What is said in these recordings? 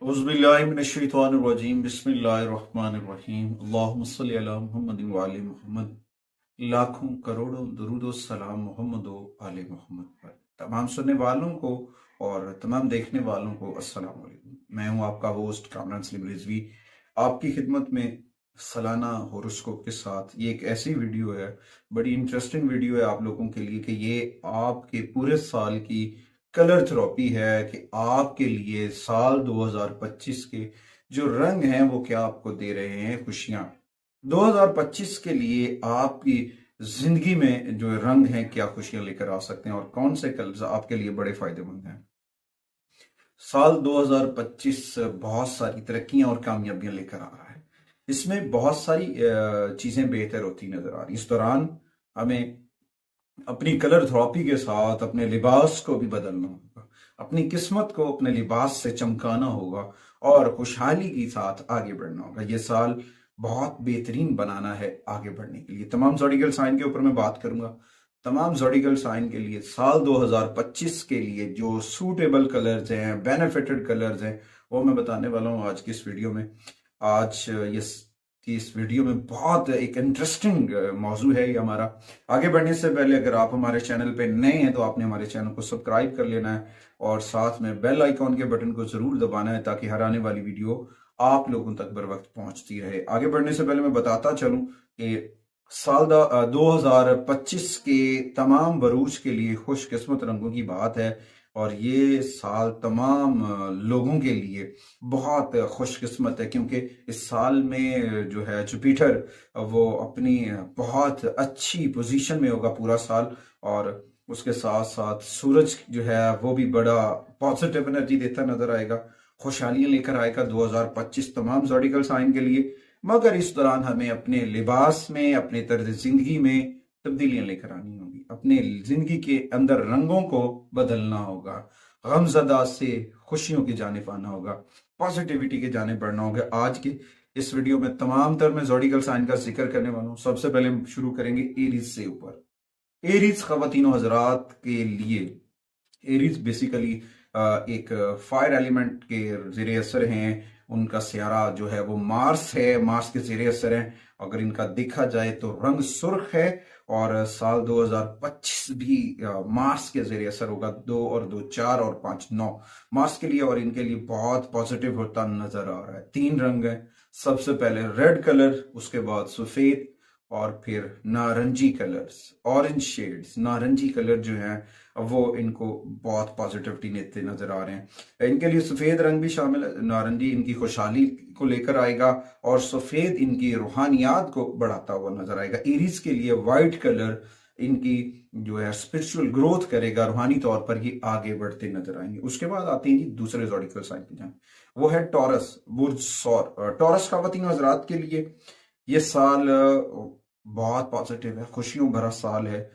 औज़ुबिल्लाहिमिनश्शैतानिर्रजीम बिस्मिल्लाहिर्रहमानिर्रहीम अल्लाहुम्मा सल्लि अला मुहम्मद व आले मुहम्मद। लाखों करोड़ों दुरूद व सलाम मोहम्मद व आले मोहम्मद पर। तमाम सुनने वालों को और तमाम देखने वालों को अस्सलाम वालेकुम। मैं हूं आपका होस्ट कामरान सलीम रिजवी, आपकी खिदमत में सालाना होरोस्कोप के साथ। ये एक ऐसी वीडियो है, बड़ी इंटरेस्टिंग वीडियो है आप लोगों के लिए कि ये आपके पूरे साल की कलर थेरेपी है कि आपके लिए साल 2025 के जो रंग हैं वो क्या आपको दे रहे हैं खुशियां। 2025 के लिए आपकी जिंदगी में जो रंग हैं क्या खुशियां लेकर आ सकते हैं और कौन से कलर्स आपके लिए बड़े फायदेमंद हैं। साल 2025 बहुत सारी तरक्कियां और कामयाबियां लेकर आ रहा है। इसमें बहुत सारी चीजें बेहतर होती नजर आ रही। इस दौरान हमें अपनी कलर थेरेपी के साथ अपने लिबास को भी बदलना होगा, अपनी किस्मत को अपने लिबास से चमकाना होगा और खुशहाली के साथ आगे बढ़ना होगा। ये साल बहुत बेहतरीन बनाना है आगे बढ़ने के लिए। तमाम ज़ोडिकल साइन के ऊपर मैं बात करूंगा। तमाम ज़ोडिकल साइन के लिए साल 2025 के लिए जो सूटेबल कलर्स हैं, बेनिफिटेड कलर्स हैं, वो मैं बताने वाला हूँ आज की इस वीडियो में। आज ये कि इस वीडियो में बहुत एक इंटरेस्टिंग मौजू है ये हमारा। आगे बढ़ने से पहले अगर आप हमारे चैनल पे नए हैं तो आपने हमारे चैनल को सब्सक्राइब कर लेना है और साथ में बेल आइकॉन के बटन को जरूर दबाना है ताकि हर आने वाली वीडियो आप लोगों तक बर वक्त पहुंचती रहे। आगे बढ़ने से पहले मैं बताता चलूं कि साल 2025 के तमाम बरूज के लिए खुशकिस्मत रंगों की बात है और ये साल तमाम लोगों के लिए बहुत खुशकिस्मत है क्योंकि इस साल में जो है जुपिटर वो अपनी बहुत अच्छी पोजीशन में होगा पूरा साल। और उसके साथ साथ सूरज जो है वो भी बड़ा पॉजिटिव एनर्जी देता नजर आएगा, खुशहालियां लेकर आएगा 2025 तमाम ज़ोडिकल साइन के लिए। मगर इस दौरान हमें अपने लिबास में, अपने तर्ज जिंदगी में तब्दीलियां लेकर आनी होगी, अपने जिंदगी के अंदर रंगों को बदलना होगा, गमजदा से खुशियों की जानिब आना होगा, पॉजिटिविटी की जानिब बढ़ना होगा। आज के इस वीडियो में तमाम तर मैं ज़ोडिकल साइन का जिक्र करने वाला हूं। सबसे पहले हम शुरू करेंगे एरीज से ऊपर। एरीज खवातीनो हजरात के लिए, एरीज बेसिकली एक फायर एलिमेंट के जेर असर हैं। उनका सियारा जो है वो मार्स है, मार्स के जेर असर है। अगर इनका देखा जाए तो रंग सुर्ख है और साल 2025 भी मार्स के जेर असर होगा। 2 और 2 4 और 5 9 मार्स के लिए और इनके लिए बहुत पॉजिटिव होता नजर आ रहा है। 3 रंग है, सबसे पहले रेड कलर, उसके बाद सफेद और फिर नारंगी कलर्स, ऑरेंज शेड्स। नारंगी कलर जो है वो इनको बहुत पॉजिटिविटी देते नजर आ रहे हैं। इनके लिए सफेद रंग भी शामिल है। नारंगी इनकी खुशहाली को लेकर आएगा और सफेद इनकी रूहानियात को बढ़ाता हुआ नजर आएगा। एरीज के लिए वाइट कलर इनकी जो है स्पिरिचुअल ग्रोथ करेगा, रूहानी तौर पर ये आगे बढ़ते नजर आएंगे। उसके बाद आते हैं जी दूसरे ज़ोडिकल साइन की जान, वो है टॉरस, बुर्ज सौर। टॉरस ख्वातीन हजरात के लिए ये साल बहुत पॉजिटिव है, खुशियों भरा साल है।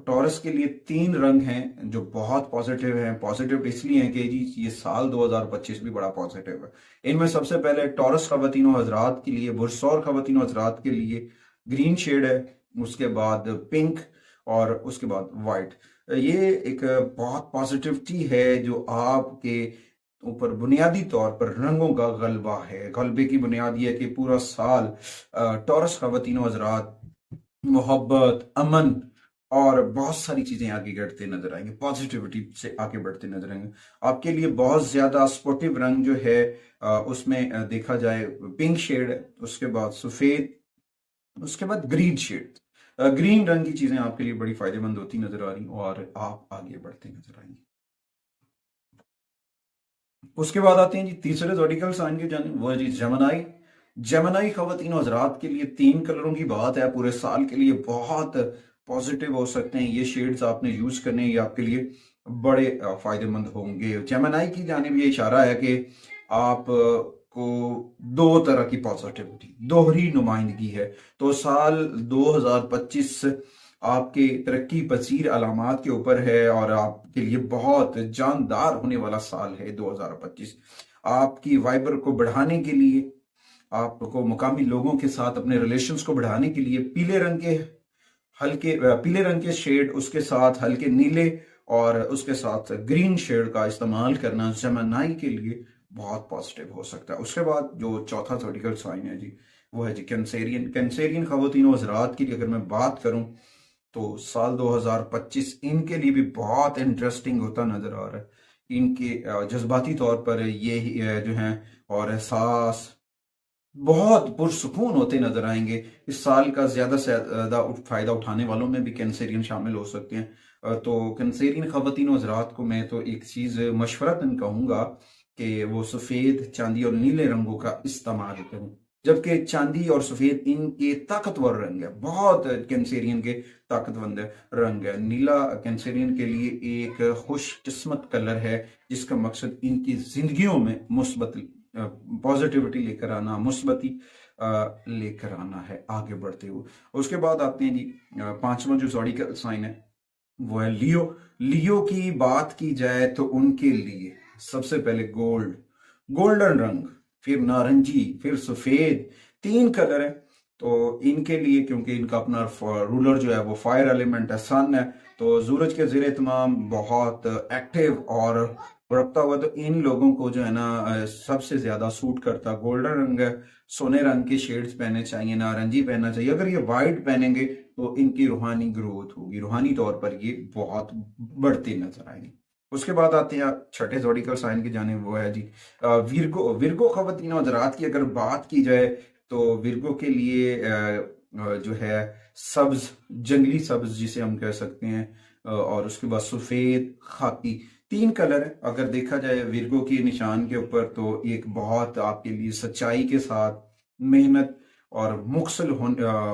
टॉरस के लिए 3 रंग हैं जो बहुत पॉजिटिव हैं। पॉजिटिव इसलिए हैं कि जी ये साल 2025 भी बड़ा पॉजिटिव है। इनमें सबसे पहले टॉरस ख्वातीन हजरात के लिए, बुरसौर ख्वातीन हजरात के लिए ग्रीन शेड है, उसके बाद पिंक और उसके बाद वाइट। ये एक बहुत पॉजिटिविटी है जो आपके ऊपर बुनियादी तौर पर रंगों का गलबा है। गलबे की बुनियाद यह है कि पूरा साल टॉरस ख्वातीन हजरात मोहब्बत, अमन और बहुत सारी चीजें आगे बढ़ते नजर आएंगे, पॉजिटिविटी से आगे बढ़ते नजर आएंगे। आपके लिए बहुत ज्यादा स्पोर्टिव रंग जो है उसमें देखा जाए पिंक शेड, उसके बाद सफेद, उसके बाद ग्रीन शेड। ग्रीन रंग की चीजें आपके लिए बड़ी फायदेमंद होती नजर आ रही और आप आगे बढ़ते नजर आएंगे। उसके बाद आते हैं जी तीसरे ज़ोडिकल साइन के जाने, वो है जी जेमिनी। जेमिनी ख्वातीन हजरात के लिए 3 कलरों की बात है, पूरे साल के लिए बहुत पॉजिटिव हो सकते हैं। ये शेड्स आपने यूज करने, ये आपके लिए बड़े फायदेमंद होंगे। जेमिनी की जानिब ये इशारा है कि आप को 2 तरह की पॉजिटिविटी, दोहरी नुमाइंदगी है। तो साल 2025 आपके तरक्की पसीर अलामात के ऊपर है और आपके लिए बहुत जानदार होने वाला साल है 2025। आपकी वाइबर को बढ़ाने के लिए, आपको मुकामी लोगों के साथ अपने रिलेशंस को बढ़ाने के लिए पीले रंग के शेड, उसके साथ हल्के नीले और उसके साथ ग्रीन शेड का इस्तेमाल करना जेमिनी के लिए बहुत पॉजिटिव हो सकता है। उसके बाद जो चौथा जोडिकल साइन है जी, वो है जी कैंसेरियन। कैंसेरियन ख़वातीन व हज़रात की अगर मैं बात करूं तो साल 2025 इनके लिए भी बहुत इंटरेस्टिंग होता नजर आ रहा है। इनके जज्बाती तौर पर ये जो हैं और एहसास बहुत पुरसुकून होते नजर आएंगे। इस साल का ज्यादा से ज्यादा फायदा उठाने वालों में भी कैंसेरियन शामिल हो सकते हैं। तो कैंसेरियन खवातीन और हज़रात को मैं तो एक चीज मशवरतन कहूंगा कि वो सफेद, चांदी और नीले रंगों का इस्तेमाल करें। जबकि चांदी और सफेद इनके ताकतवर रंग है, बहुत कैंसेरियन के ताकतवर रंग है। नीला कैंसेरियन के लिए एक खुश किस्मत कलर है, जिसका मकसद इनकी जिंदगियों में मुस्बत पॉजिटिविटी लेकर आना, मुस्बती लेकर आना है आगे बढ़ते हुए। उसके बाद आते हैं जी पांचवा जो ज़ोडिकल साइन है वो है लियो। लियो की बात की जाए तो उनके लिए सबसे पहले गोल्डन रंग, फिर नारंगी, फिर सफेद, तीन कलर है। तो इनके लिए, क्योंकि इनका अपना रूलर जो है वो फायर एलिमेंट है, सन है, तो सूरज के ज़ेरे तमाम बहुत एक्टिव और रखता हुआ, तो इन लोगों को जो है ना सबसे ज्यादा सूट करता गोल्डन रंग है। सोने रंग के शेड्स पहने चाहिए, नारंगी पहनना चाहिए। अगर ये वाइट पहनेंगे तो इनकी रूहानी ग्रोथ होगी, रूहानी तौर पर ये बहुत बढ़ते नजर आएंगे। उसके बाद आते हैं छठे जोडिकल साइन की जाने, वो है जी विर्गो। विर्गो खवातीन हज़रात की अगर बात की जाए तो विर्गो के लिए जो है सब्ज, जंगली सब्ज जिसे हम कह सकते हैं, और उसके बाद सफेद, खाकी, तीन कलर है। अगर देखा जाए विर्गो की निशान के ऊपर तो एक बहुत आपके लिए सच्चाई के साथ मेहनत और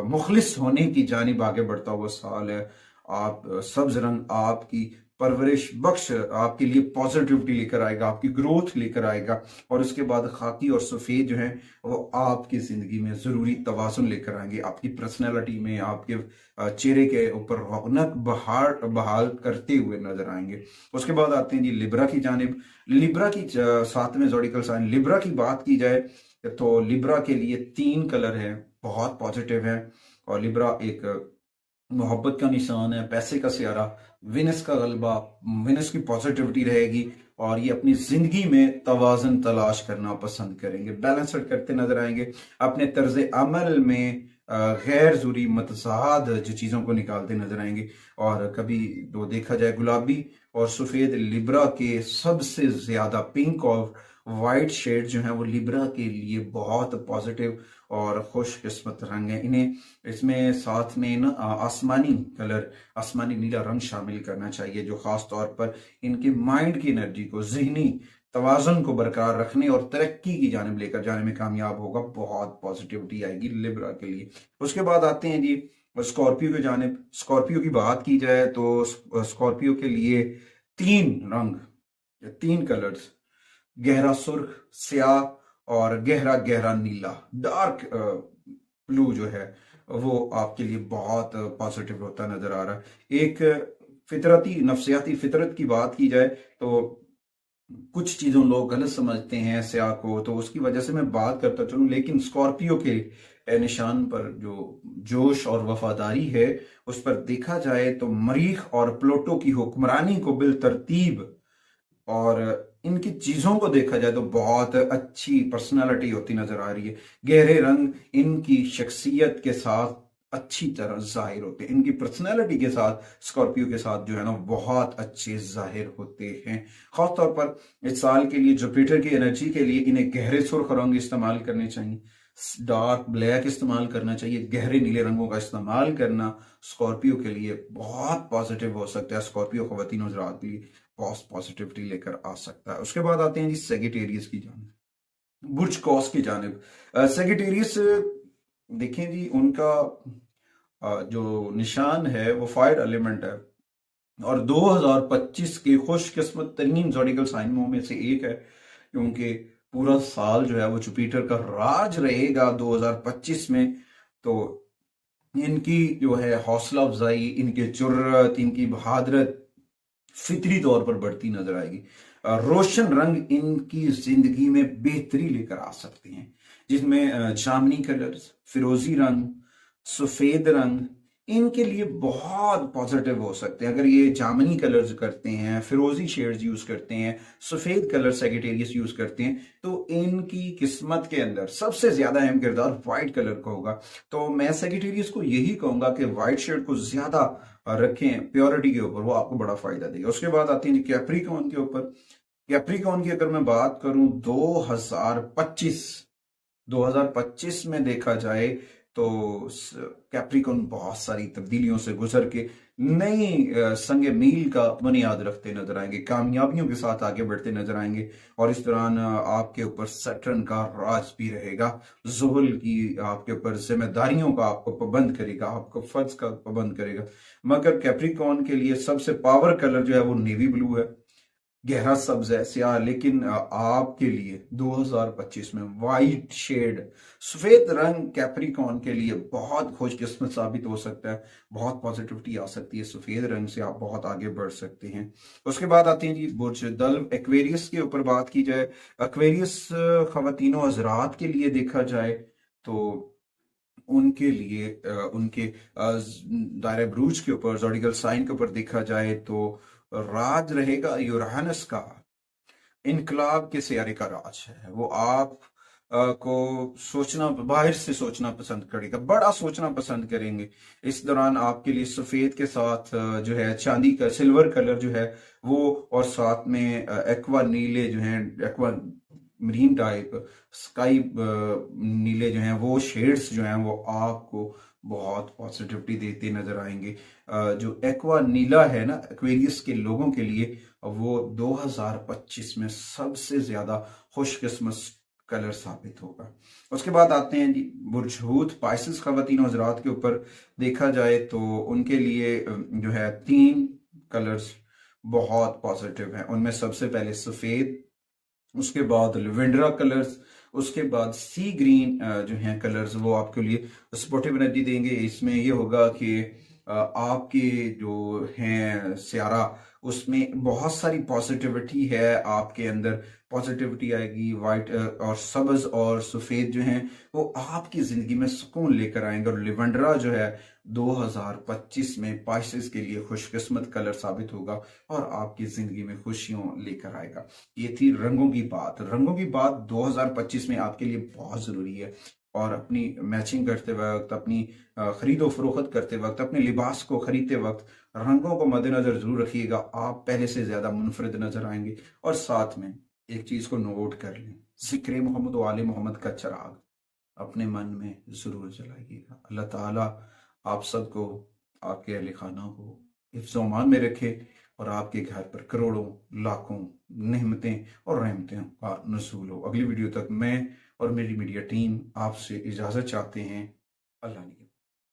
मुखलिस होने की जानिब आगे बढ़ता हुआ साल है। आप सब्ज रंग आपकी परवरिश बख्श, आपके लिए पॉजिटिविटी लेकर आएगा, आपकी ग्रोथ लेकर आएगा। और उसके बाद खाकी और सफेद जो है वो आपकी जिंदगी में जरूरी तवाज़ुन लेकर आएंगे, आपकी पर्सनैलिटी में, आपके चेहरे के ऊपर रौनक बहाल करते हुए नजर आएंगे। उसके बाद आते हैं जी लिब्रा की जानिब। लिब्रा की सातवें जोडिकल साइन लिब्रा की बात की जाए तो लिब्रा के लिए तीन कलर है, बहुत पॉजिटिव है। और लिब्रा एक मोहब्बत का निशान है, पैसे का सियारा, विनस का गलबा, विनस की पॉजिटिविटी रहेगी और ये अपनी जिंदगी में तवाज़ुन तलाश करना पसंद करेंगे, बैलेंस्ड करते नजर आएंगे। अपने तर्ज अमल में गैर जरूरी मतजाद जो चीज़ों को निकालते नजर आएंगे। और कभी तो देखा जाए गुलाबी और सफ़ेद लिब्रा के सबसे ज़्यादा, पिंक और वाइट शेड जो है वो लिब्रा के लिए बहुत पॉजिटिव और खुशकिस्मत रंग है। इन्हें इसमें साथ में ना आसमानी कलर, आसमानी नीला रंग शामिल करना चाहिए, जो खास तौर पर इनके माइंड की एनर्जी को, जहनी तवाज़ुन को बरकरार रखने और तरक्की की जानिब लेकर जाने में कामयाब होगा। बहुत पॉजिटिविटी आएगी लिब्रा के लिए। उसके बाद आते हैं जी स्कॉर्पियो की जानिब। स्कॉर्पियो की बात की जाए तो स्कॉर्पियो के लिए तीन रंग, तीन कलर्स, गहरा सुर्ख, स्याह और गहरा गहरा नीला, डार्क ब्लू जो है वो आपके लिए बहुत पॉजिटिव होता नजर आ रहा है। एक फितरती नफ्सियाती फितरत की बात की जाए तो कुछ चीजों लोग गलत समझते हैं स्याह को, तो उसकी वजह से मैं बात करता चलूं, लेकिन स्कॉर्पियो के निशान पर जो जोश और वफादारी है उस पर देखा जाए तो मरीख और प्लूटो की हुक्मरानी को बिल तरतीब, और इनकी चीजों को देखा जाए तो बहुत अच्छी पर्सनालिटी होती नजर आ रही है। गहरे रंग इनकी शख्सियत के साथ अच्छी तरह जाहिर होते हैं, इनकी पर्सनालिटी के साथ स्कॉर्पियो के साथ जो है ना बहुत अच्छे जाहिर होते हैं। खासतौर पर इस साल के लिए जुपिटर की एनर्जी के लिए इन्हें गहरे सुर्ख रंग इस्तेमाल करने चाहिए, डार्क ब्लैक इस्तेमाल करना चाहिए, गहरे नीले रंगों का इस्तेमाल करना स्कॉर्पियो के लिए बहुत पॉजिटिव हो सकता है। स्कॉर्पियो खवातीन हज़रात के लिए बहुत पॉजिटिविटी लेकर आ सकता है। उसके बाद आते हैं जी सेगिटेरियस की जानिब, बुर्ज कौस की जानिब। सेगिटेरियस देखें जी, उनका जो निशान है वो फायर एलिमेंट है और 2025 के खुशकिस्मत तरीन जोडिकल साइनों में से एक है, क्योंकि पूरा साल जो है वो जुपिटर का राज रहेगा 2025 में। तो इनकी जो है हौसला अफजाई, इनके जुर्रत, इनकी बहादुरत फितरी तौर पर बढ़ती नजर आएगी। रोशन रंग इनकी जिंदगी में बेहतरी लेकर आ सकते हैं, जिसमें जामनी कलर्स, फिरोजी रंग, सफेद रंग, इनके लिए बहुत पॉजिटिव हो सकते हैं। अगर ये जामनी कलर्स करते हैं, फिरोजी शेड्स यूज करते हैं, सफेद कलर सेगिटेरियस यूज करते हैं, तो इनकी किस्मत के अंदर सबसे ज्यादा अहम किरदार व्हाइट कलर का होगा। तो मैं सेगिटेरियस को यही कहूंगा कि व्हाइट शेड को ज्यादा रखें प्योरिटी के ऊपर, वो आपको बड़ा फायदा देगा। उसके बाद आती है कैप्रिकॉर्न के ऊपर। कैप्रिकॉर्न की अगर मैं बात करूं 2025 में देखा जाए तो कैप्रिकॉर्न बहुत सारी तब्दीलियों से गुजर के नई संगे मील का बुनियाद रखते नजर आएंगे, कामयाबियों के साथ आगे बढ़ते नजर आएंगे। और इस दौरान आपके ऊपर सैटर्न का राज भी रहेगा, जुहल की आपके ऊपर जिम्मेदारियों का आपको पाबंद करेगा, आपको फर्ज का पाबंद करेगा। मगर कैप्रिकॉर्न के लिए सबसे पावर कलर जो है वो नेवी ब्लू है, गहरा सब्ज है, स्याह। लेकिन आपके लिए 2025 में वाइट शेड, सफेद रंग कैप्रिकॉर्न के लिए बहुत खुशकिस्मत साबित हो सकता है। बहुत पॉजिटिविटी आ सकती है, सफेद रंग से आप बहुत आगे बढ़ सकते हैं। उसके बाद आते हैं जी बुर्ज दल्व एक्वेरियस के ऊपर बात की जाए। एक्वेरियस खवातीनों हजरात के लिए देखा जाए तो उनके लिए उनके दायरे ब्रूज के ऊपर, जोडिकल साइन के ऊपर देखा जाए तो राज रहेगा यूरानस का। इनकलाब के सियारे का राज है वो। आप को सोचना, बाहर से सोचना पसंद करेगा, बड़ा सोचना पसंद करेंगे। इस दौरान आपके लिए सफेद के साथ जो है चांदी का सिल्वर कलर जो है वो, और साथ में एक्वा नीले जो है, एक्वा मरीन टाइप, स्काई नीले जो हैं, वो शेड्स जो हैं वो आपको बहुत पॉजिटिविटी देते नजर आएंगे। जो एक्वा नीला है ना एक्वेरियस के लोगों के लिए, वो 2025 में सबसे ज्यादा खुशकिस्मत कलर साबित होगा। उसके बाद आते हैं जी बुर्ज हूत पाइसेस खवातीन हजरात के ऊपर देखा जाए तो उनके लिए जो है 3 कलर्स बहुत पॉजिटिव हैं। उनमें सबसे पहले सफेद, उसके बाद लिवेंडरा कलर्स, उसके बाद सी ग्रीन जो हैं कलर्स, वो आपके लिए सपोर्टिव एनर्जी देंगे। इसमें ये होगा कि आपके जो हैं स्यारा, उसमें बहुत सारी पॉजिटिविटी है, आपके अंदर पॉजिटिविटी आएगी। वाइट और सब्ज और सफेद जो हैं वो आपकी जिंदगी में सुकून लेकर आएंगे। और लिवेंडरा जो है 2025 में पाइसेस के लिए खुशकिस्मत कलर साबित होगा और आपकी जिंदगी में खुशियों लेकर आएगा। ये थी रंगों की बात। रंगों की बात 2025 में आपके लिए बहुत जरूरी है। और अपनी मैचिंग करते वक्त, अपनी खरीदो फरोख्त करते वक्त, अपने लिबास को खरीदते वक्त रंगों को मद्देनजर जरूर रखिएगा। आप पहले से ज्यादा मुनफरिद नजर आएंगे। और साथ में एक चीज को नोट कर लें, जिक्र मोहम्मद व आले मोहम्मद का चिराग अपने मन में जरूर जलाइएगा। अल्लाह ताला आप सबको, आपके अहले खाना को हिफ्ज़ अमान में रखे और आपके घर पर करोड़ों लाखों नेमतें और रहमतें का नज़ूल हो। अगली वीडियो तक मैं और मेरी मीडिया टीम आपसे इजाज़त चाहते हैं। अल्लाह ने